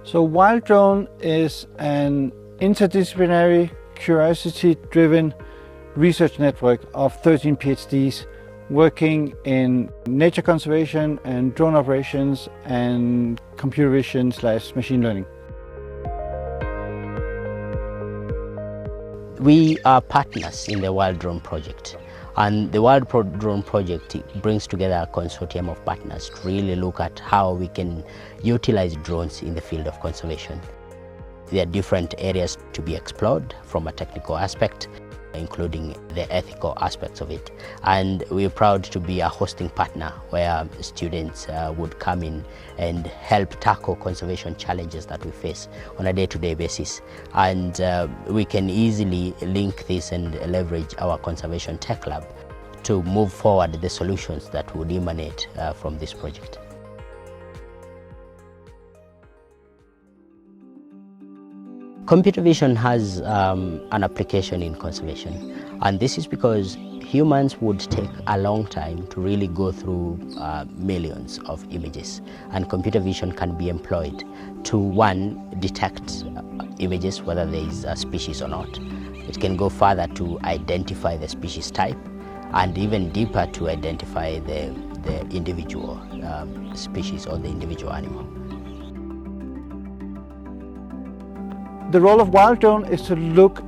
So WildDrone is an interdisciplinary, curiosity-driven research network of 13 PhDs working in nature conservation and drone operations and computer vision / machine learning. We are partners in the WildDrone project, and the WildDrone project brings together a consortium of partners to really look at how we can utilize drones in the field of conservation. There are different areas to be explored from a technical aspect, including the ethical aspects of it. And we're proud to be a hosting partner where students would come in and help tackle conservation challenges that we face on a day-to-day basis. And we can easily link this and leverage our conservation tech lab to move forward the solutions that would emanate from this project. Computer vision has an application in conservation, and this is because humans would take a long time to really go through millions of images, and computer vision can be employed to, one, detect images, whether there is a species or not. It can go further to identify the species type, and even deeper to identify the individual species or the individual animal. The role of WildDrone is to look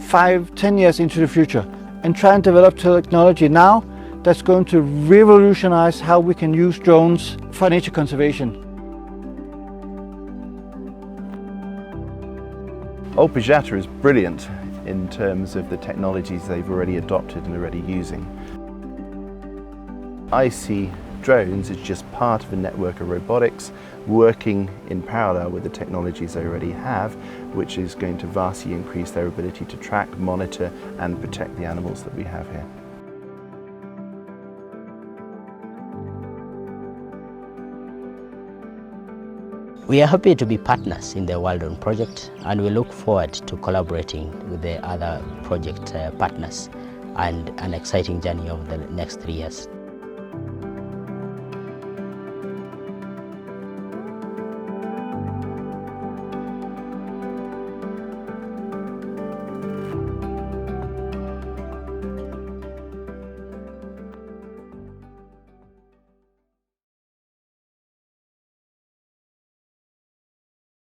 5-10 years into the future and try and develop technology now that's going to revolutionize how we can use drones for nature conservation. Old Pejeta is brilliant in terms of the technologies they've already adopted and already using. I see drones as just part of a network of robotics working in parallel with the technologies they already have, which is going to vastly increase their ability to track, monitor and protect the animals that we have here. We are happy to be partners in the WildDrone project, and we look forward to collaborating with the other project partners and an exciting journey over the next 3 years.